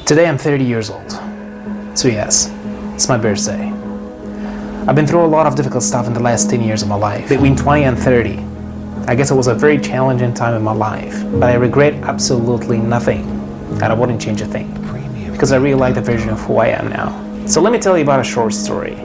Today I'm 30 years old. So yes, it's my birthday. I've been through a lot of difficult stuff in the last 10 years of my life. Between 20 and 30, I guess it was a very challenging time in my life, but I regret absolutely nothing, and I wouldn't change a thing, because I really like the version of who I am now. So let me tell you about a short story.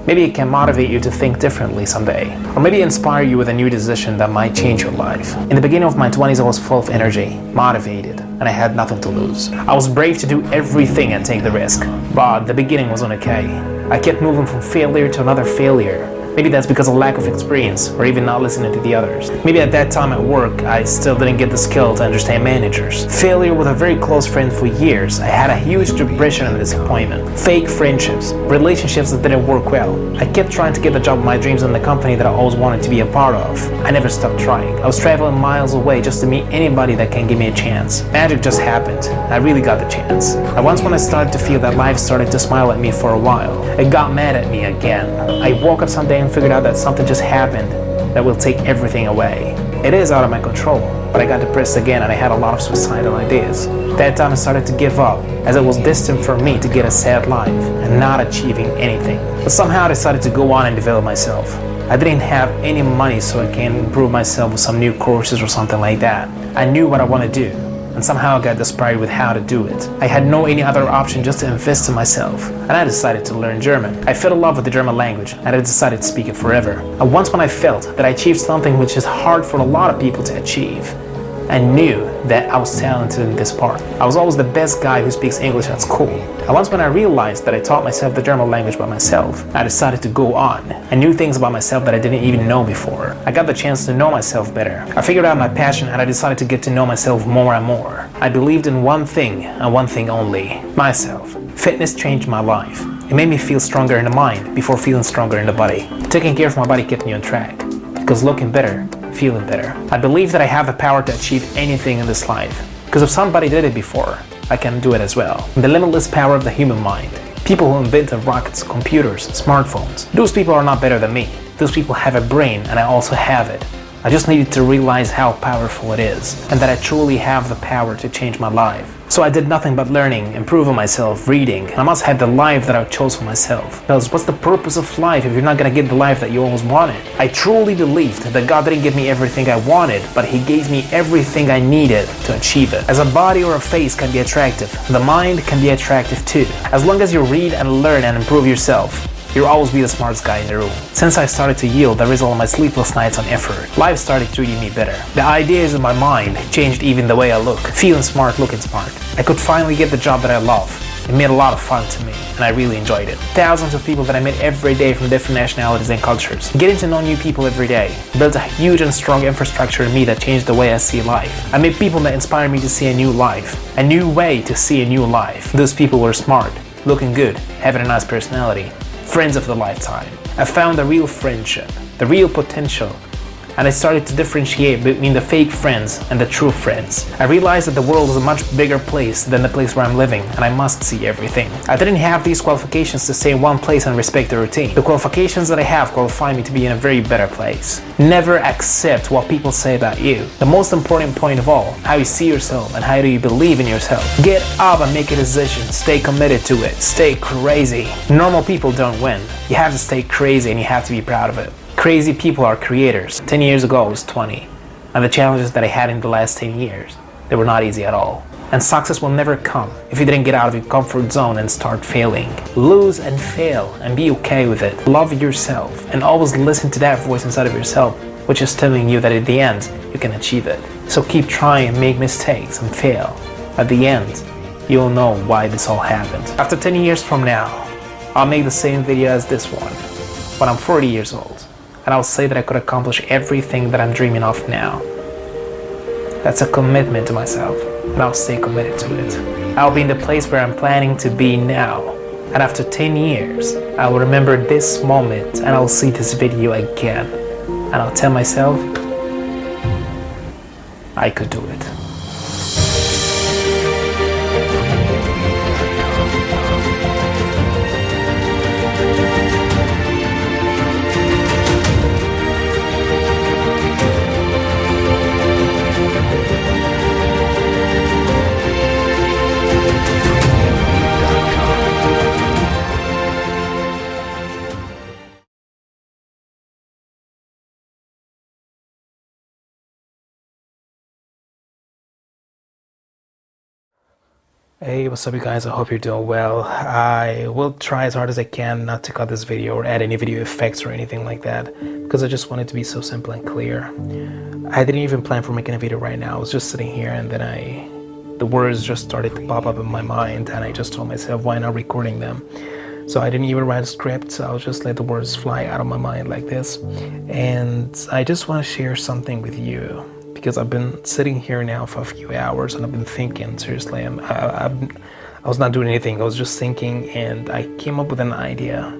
Maybe it can motivate you to think differently someday, or maybe inspire you with a new decision that might change your life. In the beginning of my 20s, I was full of energy, motivated, and I had nothing to lose. I was brave to do everything and take the risk, but the beginning wasn't okay. I kept moving from failure to another failure. Maybe that's because of lack of experience, or even not listening to the others. Maybe at that time at work, I still didn't get the skill to understand managers. Failure with a very close friend for years. I had a huge depression and disappointment. Fake friendships, relationships that didn't work well. I kept trying to get the job of my dreams in the company that I always wanted to be a part of. I never stopped trying. I was traveling miles away just to meet anybody that can give me a chance. Magic just happened. I really got the chance. And once when I started to feel that life started to smile at me for a while, it got mad at me again. I woke up someday and figured out that something just happened that will take everything away. It is out of my control, but I got depressed again and I had a lot of suicidal ideas. That time I started to give up, as it was destined for me to get a sad life and not achieving anything. But somehow I decided to go on and develop myself. I didn't have any money, so I can improve myself with some new courses or something like that. I knew what I want to do, and somehow I got inspired with how to do it. I had no any other option just to invest in myself, and I decided to learn German. I fell in love with the German language, and I decided to speak it forever. And once when I felt that I achieved something which is hard for a lot of people to achieve, I knew that I was talented in this part. I was always the best guy who speaks English at school. And once when I realized that I taught myself the German language by myself, I decided to go on. I knew things about myself that I didn't even know before. I got the chance to know myself better. I figured out my passion and I decided to get to know myself more and more. I believed in one thing and one thing only, myself. Fitness changed my life. It made me feel stronger in the mind before feeling stronger in the body. Taking care of my body kept me on track, because looking better, feeling better. I believe that I have the power to achieve anything in this life, because if somebody did it before, I can do it as well. The limitless power of the human mind. People who invented rockets, computers, smartphones. Those people are not better than me. Those people have a brain and I also have it. I just needed to realize how powerful it is, and that I truly have the power to change my life. So I did nothing but learning, improving myself, reading. I must have the life that I chose for myself. Because what's the purpose of life if you're not gonna get the life that you always wanted? I truly believed that God didn't give me everything I wanted, but He gave me everything I needed to achieve it. As a body or a face can be attractive, the mind can be attractive too. As long as you read and learn and improve yourself, you'll always be the smartest guy in the room. Since I started to yield the result of my sleepless nights on effort, life started treating me better. The ideas in my mind changed even the way I look. Feeling smart, looking smart. I could finally get the job that I love. It made a lot of fun to me, and I really enjoyed it. Thousands of people that I met every day from different nationalities and cultures. Getting to know new people every day built a huge and strong infrastructure in me that changed the way I see life. I met people that inspired me to see a new life, a new way to see a new life. Those people were smart, looking good, having a nice personality. Friends of the lifetime. I found the real friendship, the real potential, and I started to differentiate between the fake friends and the true friends. I realized that the world is a much bigger place than the place where I'm living, and I must see everything. I didn't have these qualifications to stay in one place and respect the routine. The qualifications that I have qualify me to be in a very better place. Never accept what people say about you. The most important point of all, how you see yourself and how do you believe in yourself. Get up and make a decision. Stay committed to it. Stay crazy. Normal people don't win. You have to stay crazy and you have to be proud of it. Crazy people are creators. 10 years ago I was 20, and the challenges that I had in the last 10 years, they were not easy at all. And success will never come if you didn't get out of your comfort zone and start failing. Lose and fail and be okay with it. Love yourself and always listen to that voice inside of yourself, which is telling you that at the end you can achieve it. So keep trying and make mistakes and fail. At the end, you'll know why this all happened. After 10 years from now, I'll make the same video as this one when I'm 40 years old. And I'll say that I could accomplish everything that I'm dreaming of now. That's a commitment to myself, and I'll stay committed to it. I'll be in the place where I'm planning to be now. And after 10 years, I'll remember this moment and I'll see this video again. And I'll tell myself, I could do it. Hey, what's up you guys? I hope you're doing well. I will try as hard as I can not to cut this video or add any video effects or anything like that, because I just want it to be so simple and clear. I didn't even plan for making a video right now. I was just sitting here and then the words just started to pop up in my mind, and I just told myself, why not recording them? So I didn't even write a script, so I'll just let the words fly out of my mind like this. And I just want to share something with you, because I've been sitting here now for a few hours and I've been thinking, seriously, I was not doing anything. I was just thinking, and I came up with an idea.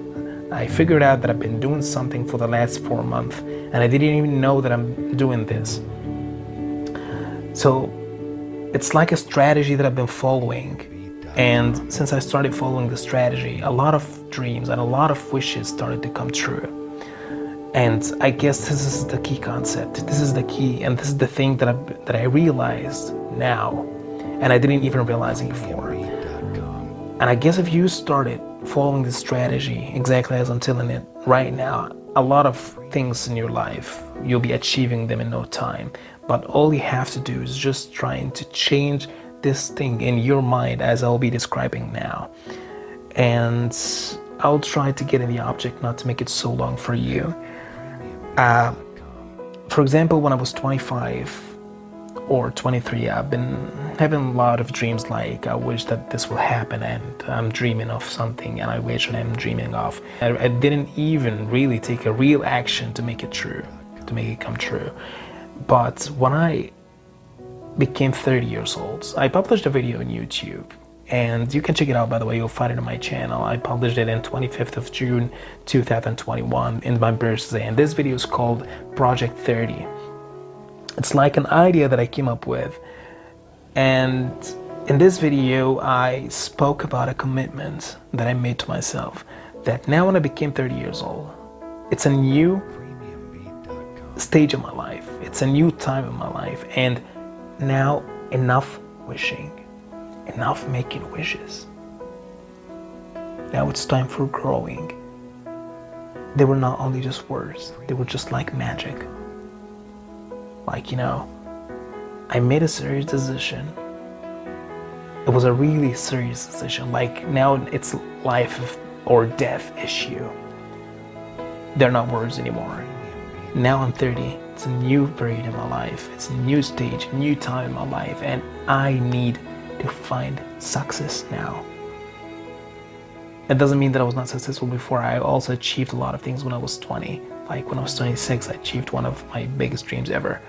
I figured out that I've been doing something for the last 4 months and I didn't even know that I'm doing this. So it's like a strategy that I've been following. And since I started following the strategy, a lot of dreams and a lot of wishes started to come true. And I guess this is the key concept. This is the key, and this is the thing that I realized now, and I didn't even realize it before. And I guess if you started following this strategy exactly as I'm telling it right now, a lot of things in your life, you'll be achieving them in no time. But all you have to do is just trying to change this thing in your mind, as I'll be describing now. And I'll try to get in the object, not to make it so long for you. For example, when I was 25 or 23, I've been having a lot of dreams, like I wish that this will happen, and I'm dreaming of something, and I wish that I'm dreaming of. I didn't even really take a real action to make it true, to make it come true. But when I became 30 years old, I published a video on YouTube. And you can check it out, by the way. You'll find it on my channel. I published it on 25th of June 2021 in my birthday, and this video is called Project 30. It's like an idea that I came up with, and in this video I spoke about a commitment that I made to myself, that now when I became 30 years old, it's a new stage of my life, it's a new time in my life, and now enough wishing. Enough making wishes. Now it's time for growing. They were not only just words, they were just like magic. Like, I made a serious decision. It was a really serious decision. Like, now it's life or death issue. They're not words anymore. Now I'm 30. It's a new period in my life. It's a new stage, a new time in my life, and I need to find success now. It doesn't mean that I was not successful before. I also achieved a lot of things when I was 20. Like when I was 26, I achieved one of my biggest dreams ever,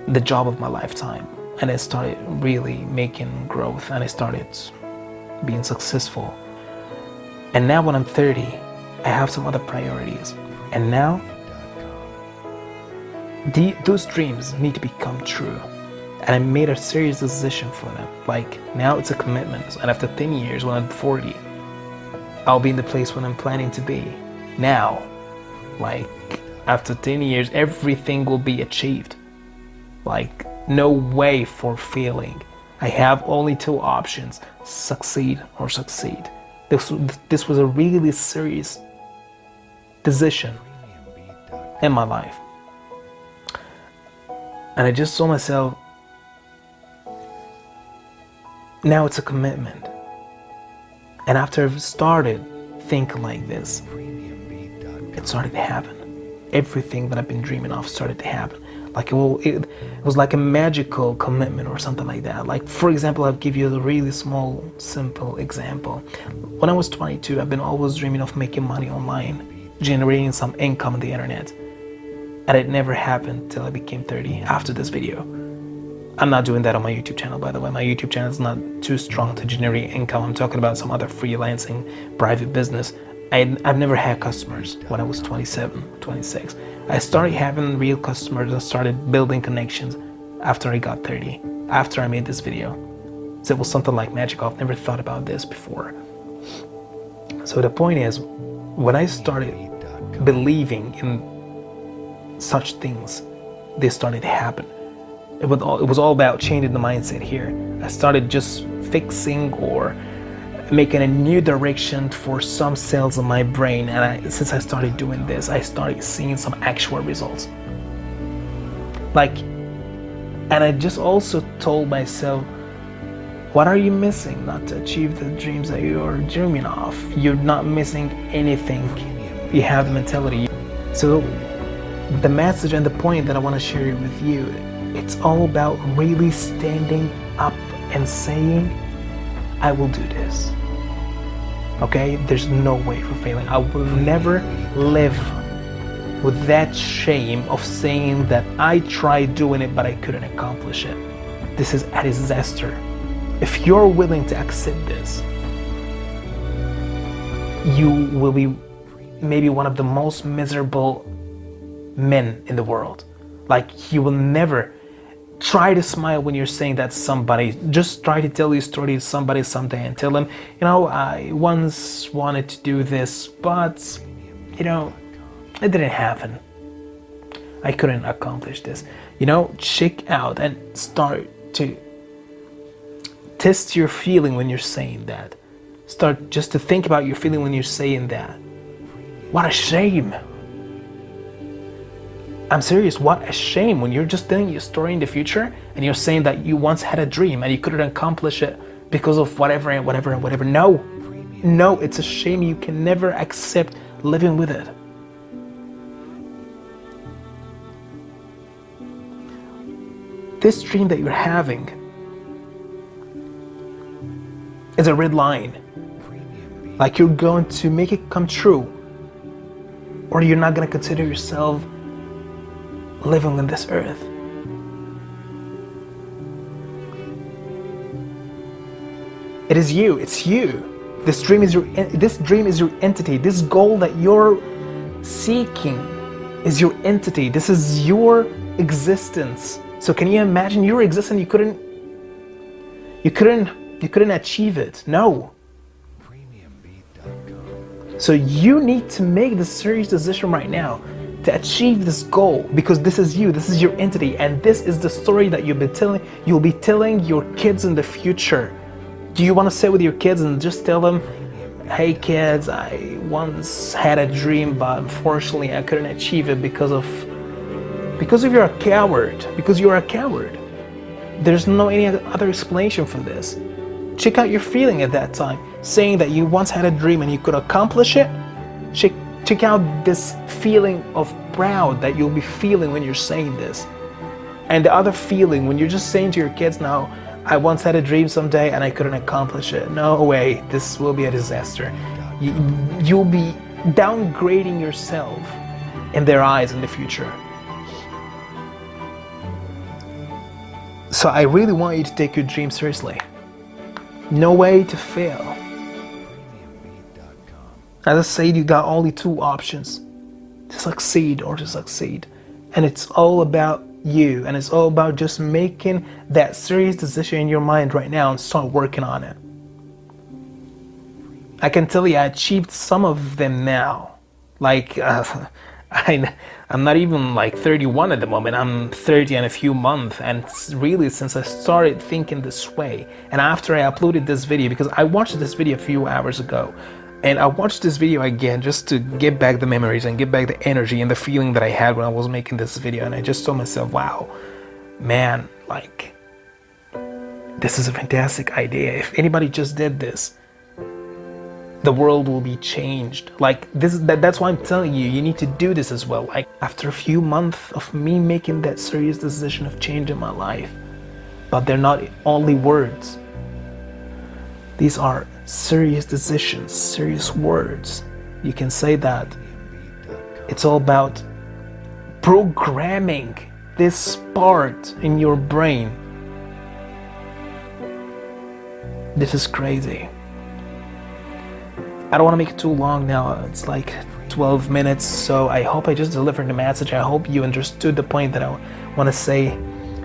the job of my lifetime, and I started really making growth, and I started being successful. And now when I'm 30, I have some other priorities, and now those dreams need to become true. And I made a serious decision for them. Like, now it's a commitment. And after 10 years, when I'm 40, I'll be in the place when I'm planning to be. Now, like, after 10 years, everything will be achieved. Like, no way for failing. I have only 2 options: succeed or succeed. This was a really serious decision in my life. And I just saw myself, now it's a commitment. And after I've started thinking like this, it started to happen. Everything that I've been dreaming of started to happen. Like it was like a magical commitment or something like that. Like, for example, I'll give you a really small, simple example. When I was 22, I've been always dreaming of making money online, generating some income on the internet. And it never happened till I became 30 after this video. I'm not doing that on my YouTube channel, by the way. My YouTube channel is not too strong to generate income. I'm talking about some other freelancing, private business. I've never had customers when I was 27, 26. I started having real customers and started building connections after I got 30, after I made this video. So it was something like magic. I've never thought about this before. So the point is, when I started believing in such things, they started to happen. It was all about changing the mindset here. I started just fixing or making a new direction for some cells in my brain, and since I started doing this, I started seeing some actual results. And I just also told myself, What are you missing not to achieve the dreams that you're dreaming of? You're not missing anything. You have the mentality. So the message and the point that I want to share with you, it's all about really standing up and saying, I will do this. Okay? There's no way for failing. I will never live with that shame of saying that I tried doing it but I couldn't accomplish it. This is a disaster. If you're willing to accept this, you will be maybe one of the most miserable men in the world. Like, you will never try to smile when you're saying that to somebody. Just try to tell your story to somebody someday and tell them, you know, I once wanted to do this, but, you know, it didn't happen. I couldn't accomplish this. You know, check out and start to test your feeling when you're saying that. Start just to think about your feeling when you're saying that. What a shame. I'm serious, what a shame when you're just telling your story in the future and you're saying that you once had a dream and you couldn't accomplish it because of whatever and whatever and whatever. No, it's a shame. You can never accept living with it. This dream that you're having is a red line. Like, you're going to make it come true, or you're not going to consider yourself living on this earth. It is you. It's you. This dream is your entity. This goal that you're seeking is your entity. This is your existence. So can you imagine your existence? You couldn't achieve it. No. So you need to make the serious decision right now to achieve this goal, because this is you, this is your entity, and this is the story that you'll be telling your kids in the future. Do you want to sit with your kids and just tell them, hey kids, I once had a dream, but unfortunately I couldn't achieve it because you're a coward, because you're a coward. There's no any other explanation for this. Check out your feeling at that time, saying that you once had a dream and you could accomplish it. Check out this feeling of proud that you'll be feeling when you're saying this. And the other feeling when you're just saying to your kids now, I once had a dream someday and I couldn't accomplish it. No way, this will be a disaster. You'll be downgrading yourself in their eyes in the future. So I really want you to take your dream seriously. No way to fail. As I said, you got only two options: to succeed or to succeed. And it's all about you, and it's all about just making that serious decision in your mind right now and start working on it. I can tell you I achieved some of them now. Like, I'm not even like 31 at the moment. I'm 30 in a few months, and really since I started thinking this way, and after I uploaded this video, because I watched this video a few hours ago, and I watched this video again just to get back the memories and get back the energy and the feeling that I had when I was making this video, and I just told myself, wow, man, like, this is a fantastic idea. If anybody just did this, the world will be changed. Like, that's why I'm telling you, you need to do this as well. Like, after a few months of me making that serious decision of changing my life, but they're not only words. These are serious decisions, serious words. You can say that it's all about programming this part in your brain. This is crazy. I don't want to make it too long now. It's like 12 minutes, so I hope I just delivered the message. I hope you understood the point that I want to say.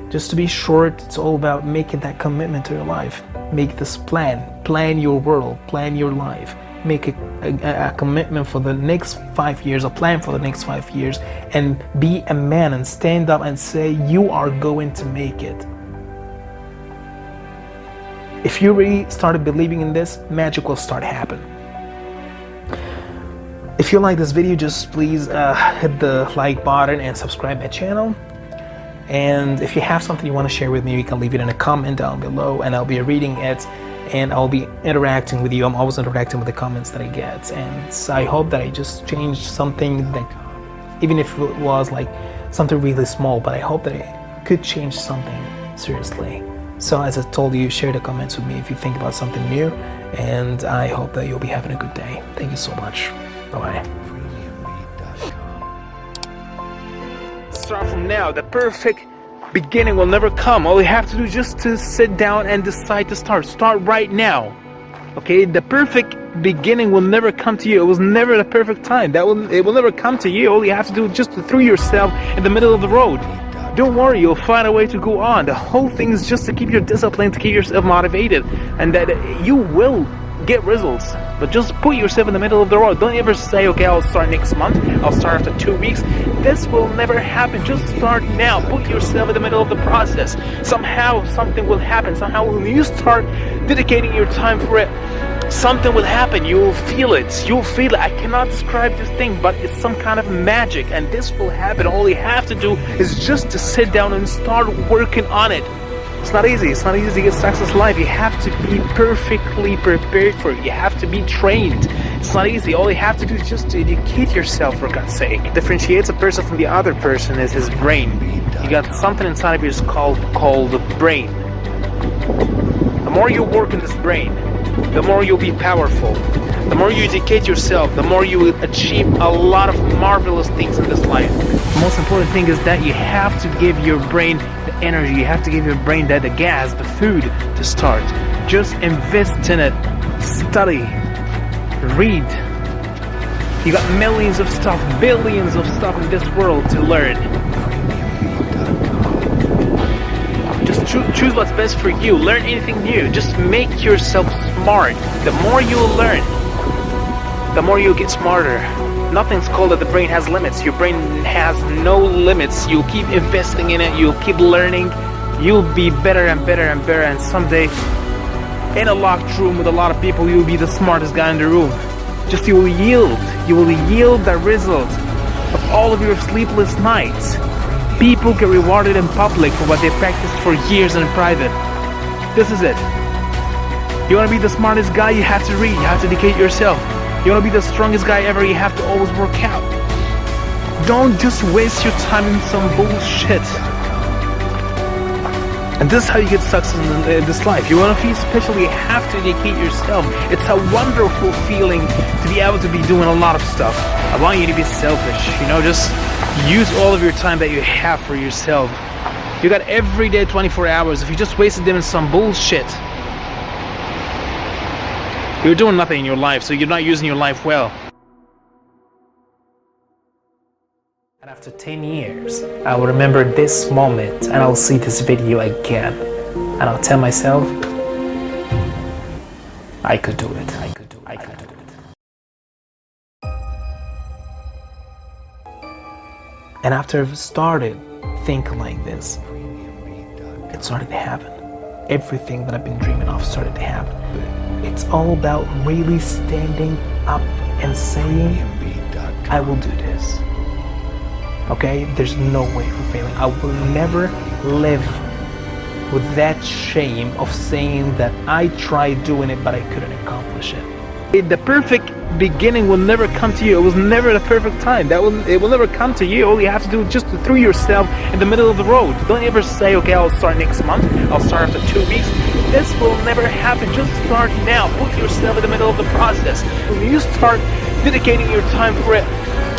Just to be short, it's all about making that commitment to your life. Make this plan your world, plan your life. Make a commitment for the next 5 years, a plan for the next 5 years, and be a man and stand up and say you are going to make it. If you really started believing in this, magic will start happening. If you like this video, just please hit the like button and subscribe my channel. And if you have something you want to share with me, you can leave it in a comment down below, and I'll be reading it, and I'll be interacting with you. I'm always interacting with the comments that I get, and I hope that I just changed something, that even if it was like something really small, but I hope that I could change something seriously. So as I told you, share the comments with me if you think about something new, and I hope that you'll be having a good day. Thank you so much. Bye-bye. Start from now. The perfect beginning will never come. All you have to do is just to sit down and decide to start. Start right now. Okay? The perfect beginning will never come to you. It was never the perfect time. It will never come to you. All you have to do is just to throw yourself in the middle of the road. Don't worry, you'll find a way to go on. The whole thing is just to keep your discipline, to keep yourself motivated, and that you will get results. But just put yourself in the middle of the road. Don't ever say, okay, I'll start next month, I'll start after 2 weeks. This will never happen. Just start now. Put yourself in the middle of the process. Somehow something will happen. Somehow when you start dedicating your time for it, something will happen. You will feel it. You'll feel it. I cannot describe this thing, but it's some kind of magic, and this will happen. All you have to do is just to sit down and start working on it. It's not easy. It's not easy to get success in life. You have to be perfectly prepared for it. You have to be trained. It's not easy. All you have to do is just to educate yourself, for God's sake. What differentiates a person from the other person is his brain. You got something inside of you called the brain. The more you work in this brain, the more you'll be powerful. The more you educate yourself, the more you will achieve a lot of marvelous things in this life. The most important thing is that you have to give your brain the energy. You have to give your brain the gas, the food to start. Just invest in it. Study. Read. You got millions of stuff, billions of stuff in this world to learn. Just choose what's best for you. Learn anything new. Just make yourself smart. The more you learn, the more you get smarter. Nothing's called that the brain has limits. Your brain has no limits. You'll keep investing in it. You'll keep learning. You'll be better and better and better. And someday, in a locked room with a lot of people, you'll be the smartest guy in the room. Just you will yield. You will yield the result of all of your sleepless nights. People get rewarded in public for what they practiced for years in private. This is it. You want to be the smartest guy, you have to read. You have to educate yourself. You want to be the strongest guy ever, you have to always work out. Don't just waste your time in some bullshit. And this is how you get success in this life. You want to feel special, you have to educate yourself. It's a wonderful feeling to be able to be doing a lot of stuff. I want you to be selfish, just use all of your time that you have for yourself. You got every day 24 hours. If you just wasted them in some bullshit, you're doing nothing in your life, so you're not using your life well. And after 10 years, I will remember this moment, and I'll see this video again, and I'll tell myself, I could do it. I could do it. I could do it. And after I've started thinking like this, it started to happen. Everything that I've been dreaming of started to happen. It's all about really standing up and saying, I will do this. Okay? There's no way for failing. I will never live with that shame of saying that I tried doing it, but I couldn't accomplish it. The perfect beginning will never come to you. It was never the perfect time. It will never come to you. All you have to do is just to throw yourself in the middle of the road. Don't ever say, okay, I'll start next month, I'll start after 2 weeks. This will never happen. Just start now. Put yourself in the middle of the process. When you start dedicating your time for it,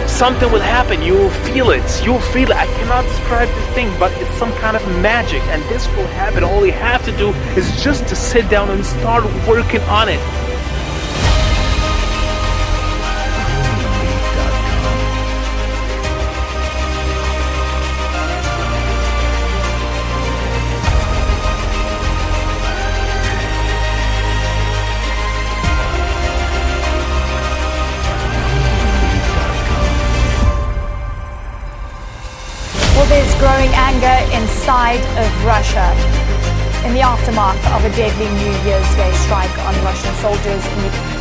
something will happen. You will feel it. You'll feel it. I cannot describe this thing, but it's some kind of magic, and this will happen. All you have to do is just to sit down and start working on it. Well, there's growing anger inside of Russia in the aftermath of a deadly New Year's Day strike on Russian soldiers in Ukraine.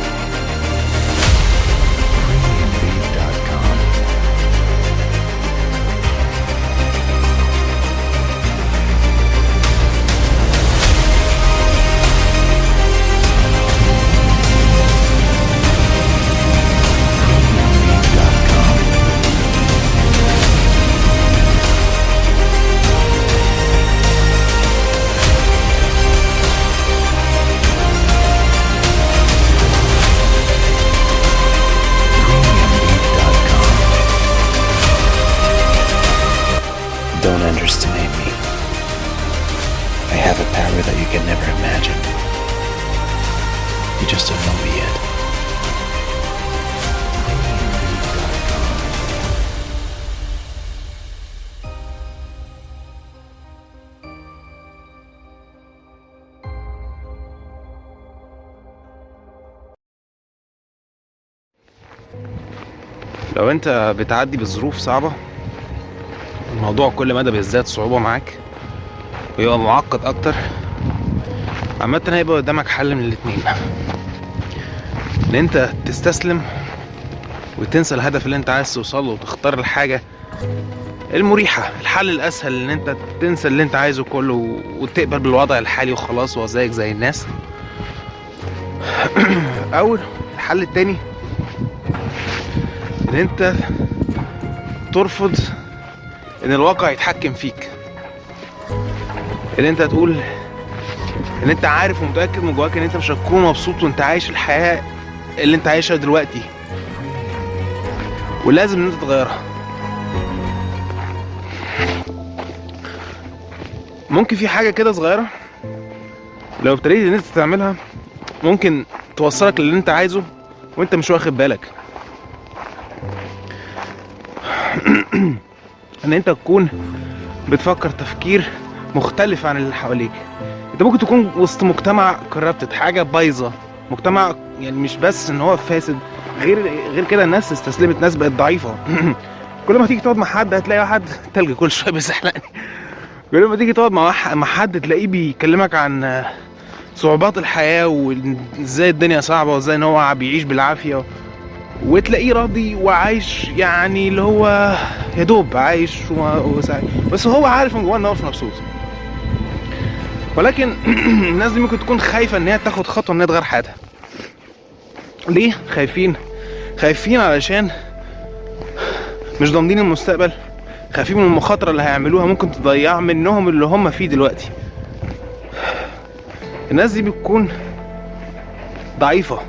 You just don't know me yet. لو انت بتعدي بظروف صعبة، الموضوع كل مدى بيزداد صعوبة معاك ويبقى معقد اكتر، عامة هيبقى قدامك حل من الاتنين: ان انت تستسلم وتنسى الهدف اللي انت عايز توصله وتختار الحاجة المريحة، الحل الاسهل ان انت تنسى اللي انت عايزه كله وتقبل بالوضع الحالي وخلاص وزيك زي الناس. او الحل التاني ان انت ترفض ان الواقع يتحكم فيك، ان انت تقول ان انت عارف ومتأكد من جواك ان انت مش هتكون مبسوط وانت عايش الحياة اللي انت عايشها دلوقتي، ولازم ان انت تغيرها. ممكن في حاجة كده صغيرة لو ابتديت ان انت تعملها ممكن توصلك للي انت عايزه وانت مش واخد بالك. ان انت تكون بتفكر تفكير مختلف عن اللي حواليك. انت ممكن تكون وسط مجتمع كربتت، حاجة بايظة، مجتمع يعني مش بس ان هو فاسد، غير كده الناس استسلمت، ناس بقت ضعيفة. كل ما تيجي تقعد مع حد هتلاقي واحد تلج كل شوية بيزحلقني. كل ما تيجي تقعد مع حد تلاقيه بيكلمك عن صعوبات الحياة وازاي الدنيا صعبة وازاي ان هو بيعيش بالعافية، وتلاقيه راضي وعايش، يعني اللي هو يدوب عايش وسعيد، بس هو عارف من جواه ان هو مش مبسوط. ولكن الناس دي ممكن تكون خايفة ان هي تاخد خطوة ان هي تغير حياتها. ليه خايفين علشان مش ضامنين المستقبل، خايفين من المخاطرة اللي هيعملوها ممكن تضيع منهم اللي هم فيه دلوقتي. الناس دي بتكون ضعيفة.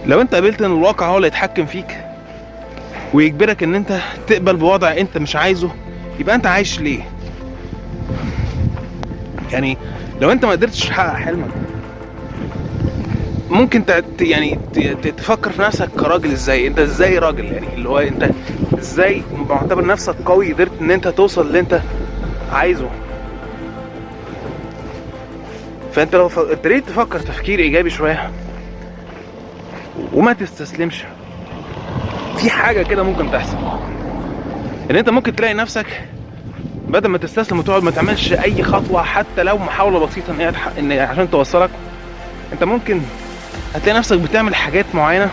لو انت قبلت ان الواقع هو اللي يتحكم فيك ويجبرك ان انت تقبل بوضع انت مش عايزه، يبقى انت عايش ليه؟ يعني لو انت ما قدرتش تحقق حلمك ممكن يعني تفكر في نفسك كراجل. ازاي انت ازاي راجل؟ يعني اللي هو انت ازاي معتبر نفسك قوي قدرت ان انت توصل اللي انت عايزه؟ فانت لو ابتديت تفكر تفكير ايجابي شويه وما تستسلمش، في حاجه كده ممكن تحصل، ان انت ممكن تلاقي نفسك بدل ما تستسلم وتقعد ما تعملش اي خطوه حتى لو محاوله بسيطه ان عشان توصلك، انت ممكن هتلاقي نفسك بتعمل حاجات معينه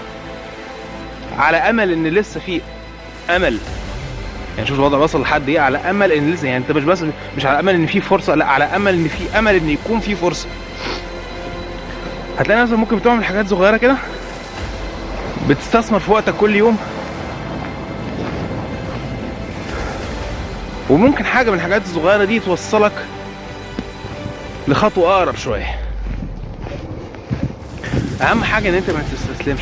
على امل ان لسه في امل. يعني شوف الوضع وصل لحد ايه، على امل ان لسه، يعني انت مش على امل ان في فرصه، لا، على امل ان في امل ان يكون في فرصه. هتلاقي نفسك ممكن بتعمل حاجات صغيره كده، بتستثمر في وقتك كل يوم، وممكن حاجه من الحاجات الصغيره دي توصلك لخطوه اقرب شويه. اهم حاجه ان انت ما تستسلمش.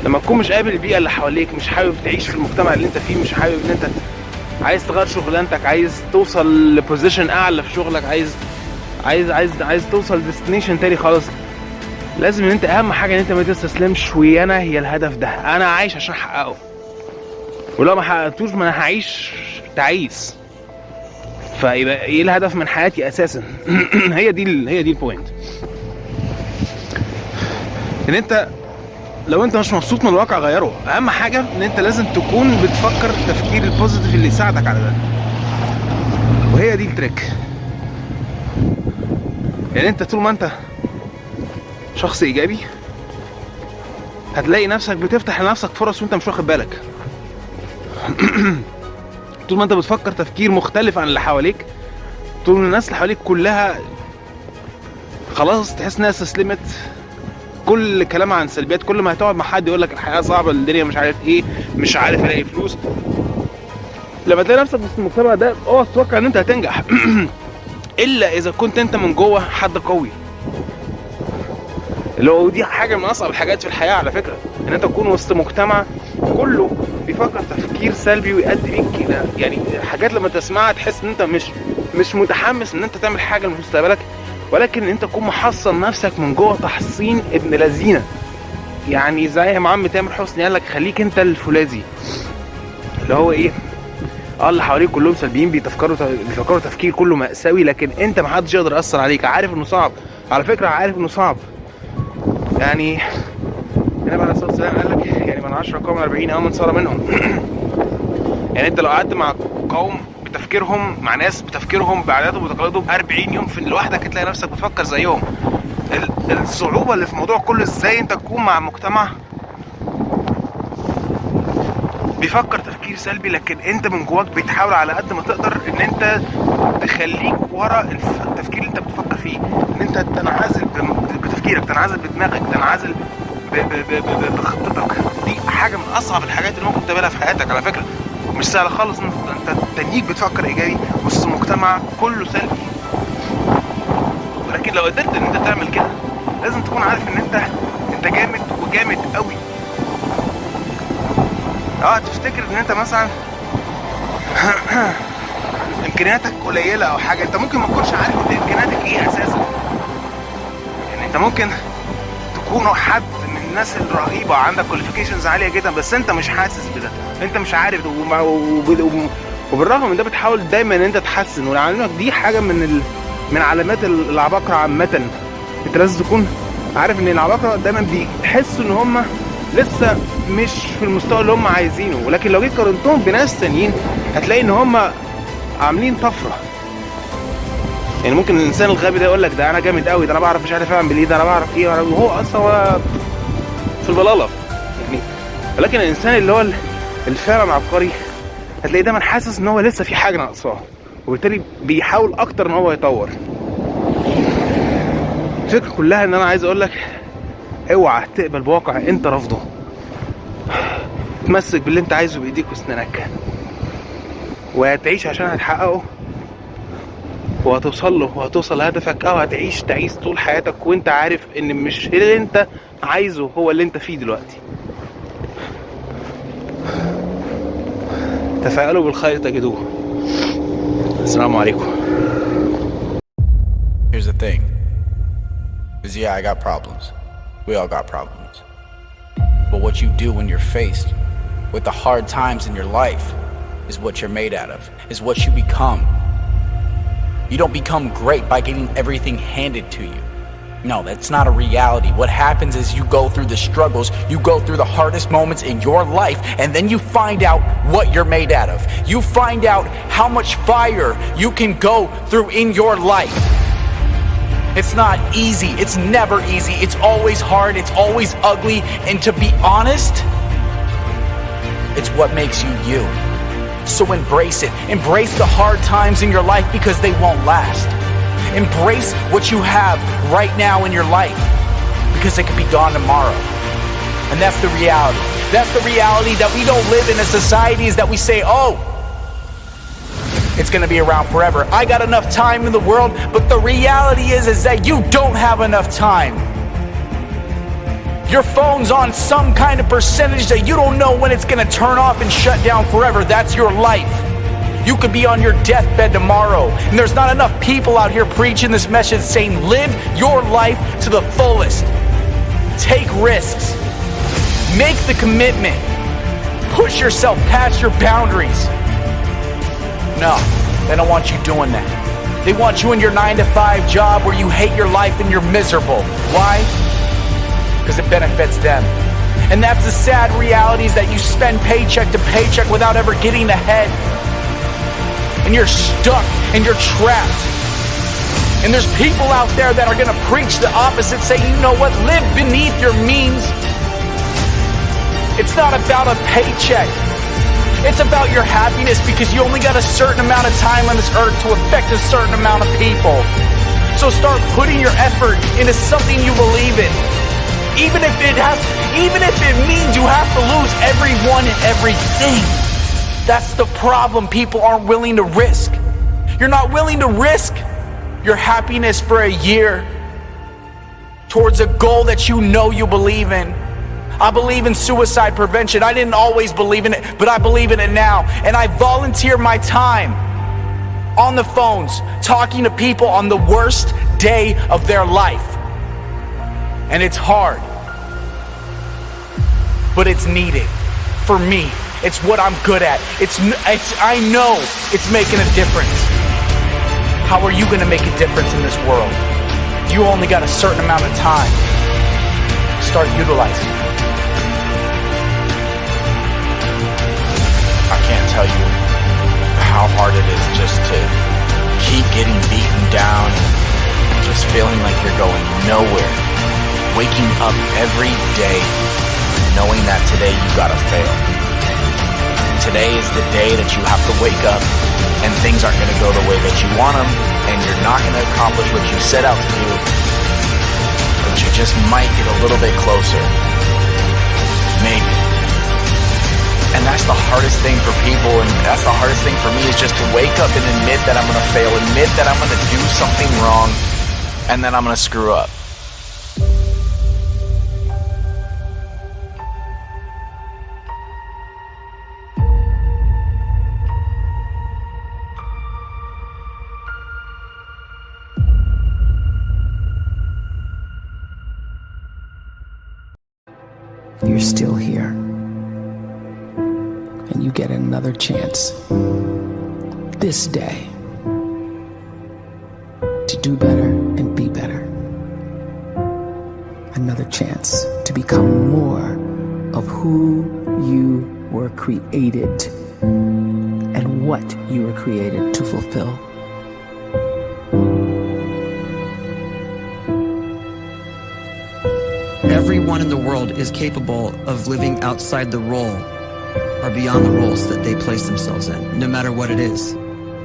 لما تكون مش قابل البيئه اللي حواليك، مش حابب تعيش في المجتمع اللي انت فيه، مش حابب ان انت عايز تغير شغلانتك، عايز توصل لبوزيشن اعلى في شغلك، عايز توصل لديستنيشن تاني خالص، لازم ان انت اهم حاجه ان انت ما تستسلمش. وانا هي الهدف ده انا عايش عشان احققه، ولو ما حققتوش ما انا هعيش تعيس. فيبقى ايه الهدف من حياتي اساسا؟ هي دي البوينت. ان انت لو انت مش مبسوط من الواقع غيره. اهم حاجه ان انت لازم تكون بتفكر التفكير البوزيتيف اللي يساعدك على ده، وهي دي التريك. يعني انت طول ما انت شخص ايجابي هتلاقي نفسك بتفتح لنفسك فرص وانت مش واخد بالك. طول ما انت بتفكر تفكير مختلف عن اللي حواليك، طول ما الناس اللي حواليك كلها خلاص تحس انها استسلمت، كل كلام عن سلبيات، كل ما هتقعد مع حد يقول لك الحياه صعبه، الدنيا مش عارف ايه، مش عارف الاقي فلوس، لما تلاقي نفسك في المجتمع ده اوعى تتوقع ان انت هتنجح. الا اذا كنت انت من جوه حد قوي. اللي هو دي حاجه من اصعب الحاجات في الحياه على فكره، ان انت تكون وسط مجتمع كله بيفكر تفكير سلبي ويؤدي بيك كده، يعني حاجات لما تسمعها تحس ان انت مش متحمس ان انت تعمل حاجه لمستقبلك، ولكن انت تكون محصن نفسك من جوه تحصين ابن لذينه. يعني زي ما عم تامر حسني قال لك خليك انت الفولاذي، اللي هو ايه، اللي حواليك كلهم سلبيين بيفكروا تفكير كله مأساوي، لكن انت محدش يقدر يأثر عليك. عارف انه صعب، على فكرة عارف انه صعب. يعني النبي عليه الصلاة والسلام قال لك يعني من 10 قوم 40 يوما صار منهم. يعني انت لو قعدت مع قوم بتفكيرهم، مع ناس بتفكيرهم بعاداتهم وتقاليدهم 40 يوم في لوحدك، هتلاقي نفسك بتفكر زيهم. الصعوبة اللي في الموضوع كله ازاي انت تكون مع مجتمع بيفكر تفكير سلبي، لكن انت من جواك بتحاول على قد ما تقدر ان انت تخليك ورا التفكير اللي انت بتفكر فيه، ان انت تنعزل بتفكيرك، تنعزل بدماغك، تنعزل بخطتك. دي حاجة من اصعب الحاجات اللي ممكن تعملها في حياتك على فكرة، مش سهلة خالص. انت تنيك بتفكر ايجابي وسط مجتمع كله سلبي، ولكن لو قدرت ان انت تعمل كده لازم تكون عارف ان انت جامد وجامد قوي. تفتكر ان انت مثلا امكانياتك قليله او حاجه، انت ممكن ما تكونش عارف انت امكانياتك ايه اساسا. يعني انت ممكن تكون حد من الناس الرهيبه، عندك كواليفيكيشنز عاليه جدا، بس انت مش حاسس بده، انت مش عارف. وبالرغم من ده بتحاول دايما ان انت تحسن. ولعلمك دي حاجه من علامات العباقره عامه. انت لازم تكون عارف ان العباقره دايما بيحسوا ان هم لسه مش في المستوى اللي هم عايزينه، ولكن لو جيت قارنتهم بناس تانيين هتلاقي ان هم عاملين طفره. يعني ممكن الانسان الغبي ده يقول لك ده انا جامد قوي، ده انا بعرف مش عارف اعمل ايه، ده انا بعرف ايه، وهو اصلا في البلاله يعني. ولكن الانسان اللي هو الفعلا عبقري هتلاقيه دايما حاسس ان هو لسه في حاجه ناقصاه، وبالتالي بيحاول اكتر ان هو يطور. الفكره كلها ان انا عايز اقول لك اوعى تقبل بواقع انت رافضه، تمسك باللي انت عايزه بايديك واسنانك، وهتعيش عشان هتحققه، وهتوصل له، وهتوصل لهدفك، او تعيش طول حياتك وانت عارف ان مش اللي انت عايزه هو اللي انت فيه دلوقتي. تفاءلوا بالخير تجدوه. السلام عليكم. Here's the thing, is I got problems. We all got problems. But what you do when you're faced with the hard times in your life is what you're made out of, is what you become. You don't become great by getting everything handed to you. No, that's not a reality. What happens is you go through the struggles, you go through the hardest moments in your life, and then you find out what you're made out of. You find out how much fire you can go through in your life. It's not easy. It's never easy. It's always hard. It's always ugly. And to be honest, it's what makes you you. So embrace it. Embrace the hard times in your life because they won't last. Embrace what you have right now in your life because it could be gone tomorrow. And that's the reality. That's the reality that we don't live in a society is that we say, oh, it's going to be around forever. I got enough time in the world, but the reality is that you don't have enough time. Your phone's on some kind of percentage that you don't know when it's going to turn off and shut down forever. That's your life. You could be on your deathbed tomorrow. And there's not enough people out here preaching this message saying live your life to the fullest. Take risks. Make the commitment. Push yourself past your boundaries. No, they don't want you doing that. They want you in your 9-to-5 job where you hate your life and you're miserable. Why? Because it benefits them. And that's the sad reality is that you spend paycheck to paycheck without ever getting ahead. And you're stuck and you're trapped. And there's people out there that are going to preach the opposite, say, you know what, live beneath your means. It's not about a paycheck. It's about your happiness because you only got a certain amount of time on this earth to affect a certain amount of people. So start putting your effort into something you believe in. Even if it means you have to lose everyone and everything. That's the problem people aren't willing to risk. You're not willing to risk your happiness for a year towards a goal that you know you believe in. I believe in suicide prevention. I didn't always believe in it, but I believe in it now. And I volunteer my time on the phones, talking to people on the worst day of their life. And it's hard, but it's needed. For me, it's what I'm good at. I know it's making a difference. How are you gonna make a difference in this world? You only got a certain amount of time. Start utilizing it. I can't tell you how hard it is just to keep getting beaten down, just feeling like you're going nowhere. Waking up every day knowing that today you gotta fail. Today is the day that you have to wake up and things aren't gonna go the way that you want them, and you're not gonna accomplish what you set out to do, but you just might get a little bit closer. Maybe. And that's the hardest thing for people, and that's the hardest thing for me, is just to wake up and admit that I'm gonna fail, admit that I'm gonna do something wrong, and then I'm gonna screw up. You're still here, and you get another chance this day to do better and be better. Another chance to become more of who you were created and what you were created to fulfill. Everyone in the world is capable of living outside the role or beyond the roles that they place themselves in, no matter what it is.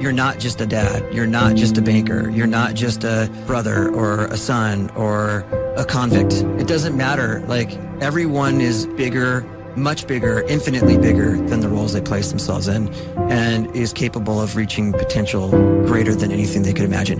You're not just a dad, you're not just a banker, you're not just a brother or a son or a convict. It doesn't matter. Like, everyone is bigger, much bigger, infinitely bigger than the roles they place themselves in, and is capable of reaching potential greater than anything they could imagine.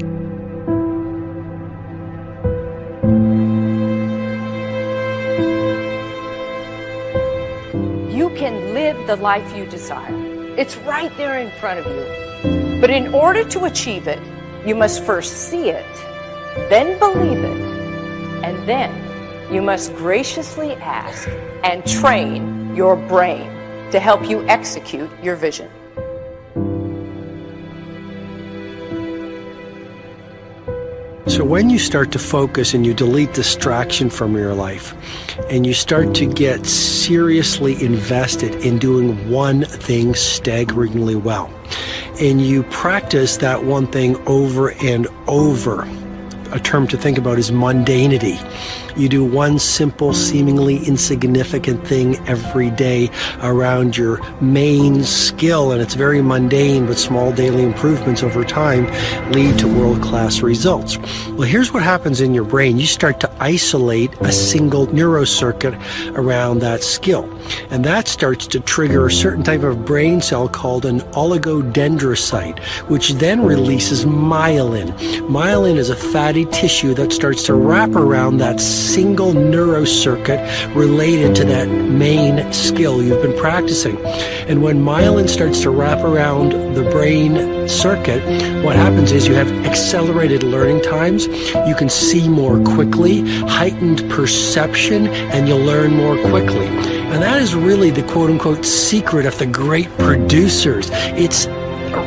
You can live the life you desire. It's right there in front of you. But in order to achieve it, you must first see it, then believe it, and then you must graciously ask and train your brain to help you execute your vision. So when you start to focus and you delete distraction from your life, and you start to get seriously invested in doing one thing staggeringly well, and you practice that one thing over and over, a term to think about is mundanity. You do one simple, seemingly insignificant thing every day around your main skill, and it's very mundane, but small daily improvements over time lead to world-class results. Well, here's what happens in your brain. You start to isolate a single neurocircuit around that skill, and that starts to trigger a certain type of brain cell called an oligodendrocyte, which then releases myelin. Myelin is a fatty tissue that starts to wrap around that single neurocircuit related to that main skill you've been practicing. And when myelin starts to wrap around the brain circuit, what happens is you have accelerated learning times, you can see more quickly, heightened perception, and you'll learn more quickly. And that is really the quote-unquote secret of the great producers. It's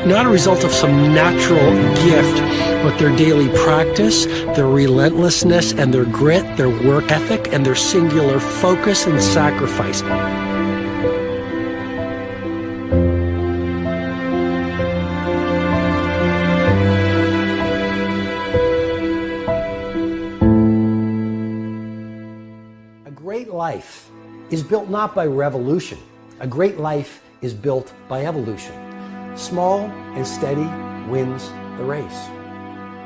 not a result of some natural gift, but their daily practice, their relentlessness and their grit, their work ethic, and their singular focus and sacrifice. A great life is built not by revolution. A great life is built by evolution. Small and steady wins the race.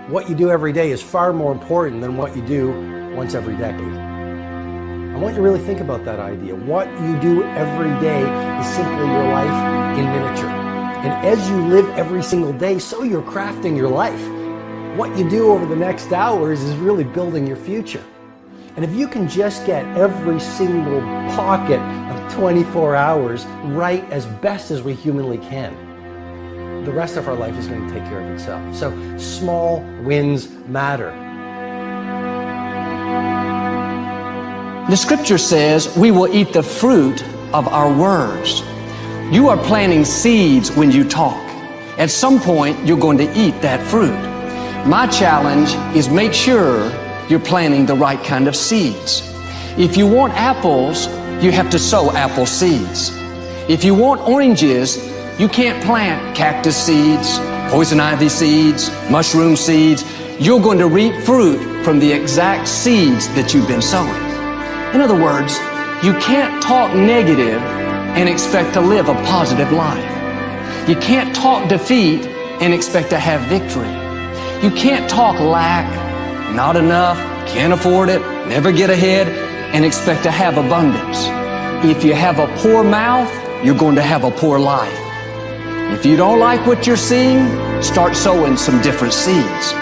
What you do every day is far more important than what you do once every decade. I want you to really think about that idea. What you do every day is simply your life in miniature. And as you live every single day, so you're crafting your life. What you do over the next hours is really building your future. And if you can just get every single pocket of 24 hours right as best as we humanly can, the rest of our life is going to take care of itself. So small wins matter. The scripture says we will eat the fruit of our words. You are planting seeds when you talk. At some point, you're going to eat that fruit. My challenge is make sure you're planting the right kind of seeds. If you want apples, you have to sow apple seeds. If you want oranges, you can't plant cactus seeds, poison ivy seeds, mushroom seeds. You're going to reap fruit from the exact seeds that you've been sowing. In other words, you can't talk negative and expect to live a positive life. You can't talk defeat and expect to have victory. You can't talk lack, not enough, can't afford it, never get ahead, and expect to have abundance. If you have a poor mouth, you're going to have a poor life. If you don't like what you're seeing, start sowing some different seeds.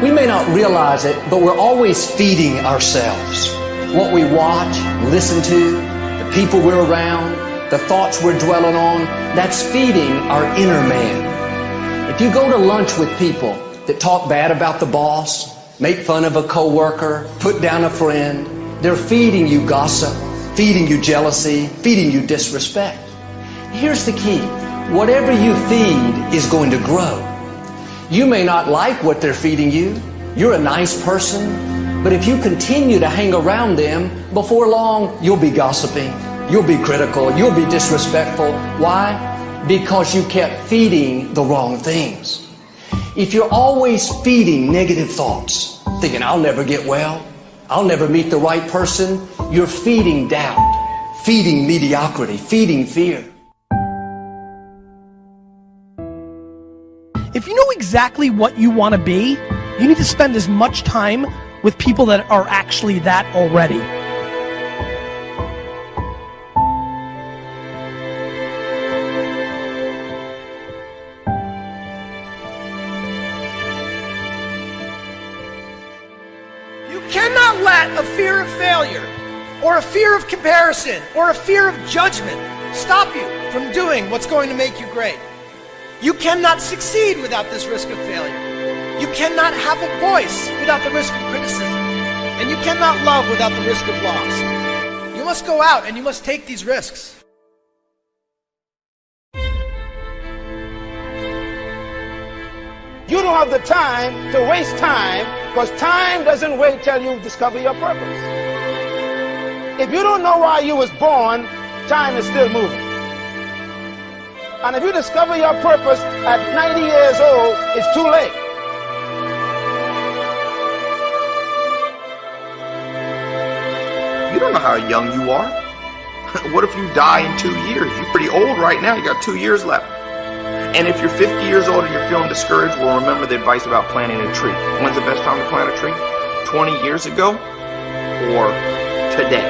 We may not realize it, but we're always feeding ourselves. What we watch, listen to, the people we're around, the thoughts we're dwelling on, that's feeding our inner man. If you go to lunch with people that talk bad about the boss, make fun of a coworker, put down a friend, they're feeding you gossip, feeding you jealousy, feeding you disrespect. Here's the key. Whatever you feed is going to grow. You may not like what they're feeding you. You're a nice person. But if you continue to hang around them, before long, you'll be gossiping. You'll be critical. You'll be disrespectful. Why? Because you kept feeding the wrong things. If you're always feeding negative thoughts, thinking, I'll never get well, I'll never meet the right person, you're feeding doubt, feeding mediocrity, feeding fear. If you know exactly what you want to be, you need to spend as much time with people that are actually that already. You cannot let a fear of failure, or a fear of comparison, or a fear of judgment stop you from doing what's going to make you great. You cannot succeed without this risk of failure. You cannot have a voice without the risk of criticism. And you cannot love without the risk of loss. You must go out and you must take these risks. You don't have the time to waste time, because time doesn't wait till you discover your purpose. If you don't know why you was born, time is still moving. And if you discover your purpose at 90 years old, it's too late. You don't know how young you are. What if you die in 2 years? You're pretty old right now. You got 2 years left. And if you're 50 years old and you're feeling discouraged, well, remember the advice about planting a tree. When's the best time to plant a tree? 20 years ago or today?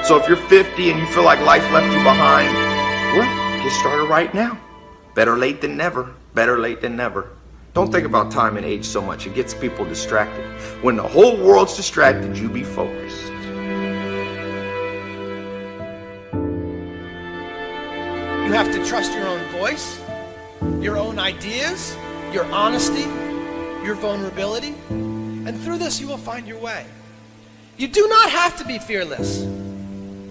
So if you're 50 and you feel like life left you behind, well, get started right now. Better late than never. Better late than never. Don't think about time and age so much. It gets people distracted. When the whole world's distracted, you be focused. You have to trust your own voice, your own ideas, your honesty, your vulnerability, and through this you will find your way. You do not have to be fearless.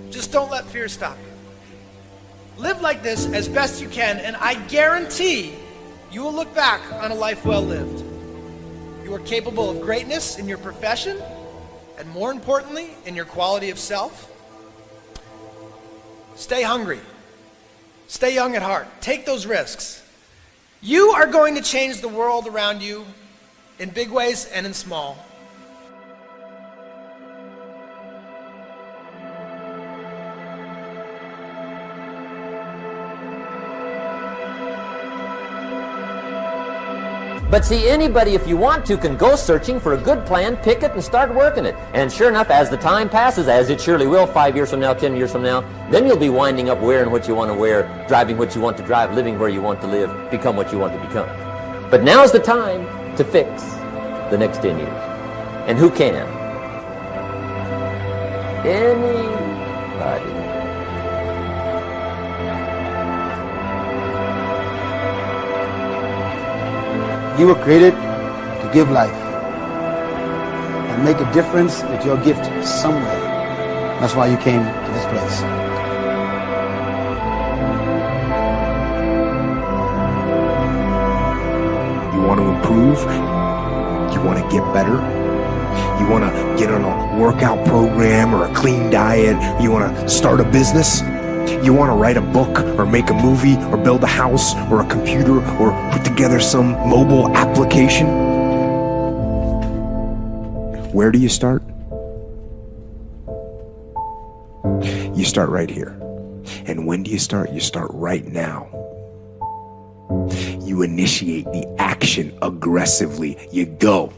Just don't let fear stop you. Live like this as best you can, and I guarantee you will look back on a life well lived. You are capable of greatness in your profession, and more importantly, in your quality of self. Stay hungry. Stay young at heart. Take those risks. You are going to change the world around you in big ways and in small. But see, anybody, if you want to, can go searching for a good plan, pick it, and start working it. And sure enough, as the time passes, as it surely will 5 years from now, 10 years from now, then you'll be winding up wearing what you want to wear, driving what you want to drive, living where you want to live, become what you want to become. But now's the time to fix the next 10 years. And who can? Anybody. You were created to give life and make a difference with your gift somewhere. That's why you came to this place. You want to improve? You want to get better? You want to get on a workout program or a clean diet? You want to start a business? You want to write a book or make a movie or build a house or a computer or put together some mobile application? Where do you start? You start right here. And when do you start? You start right now. You initiate the action aggressively. You go.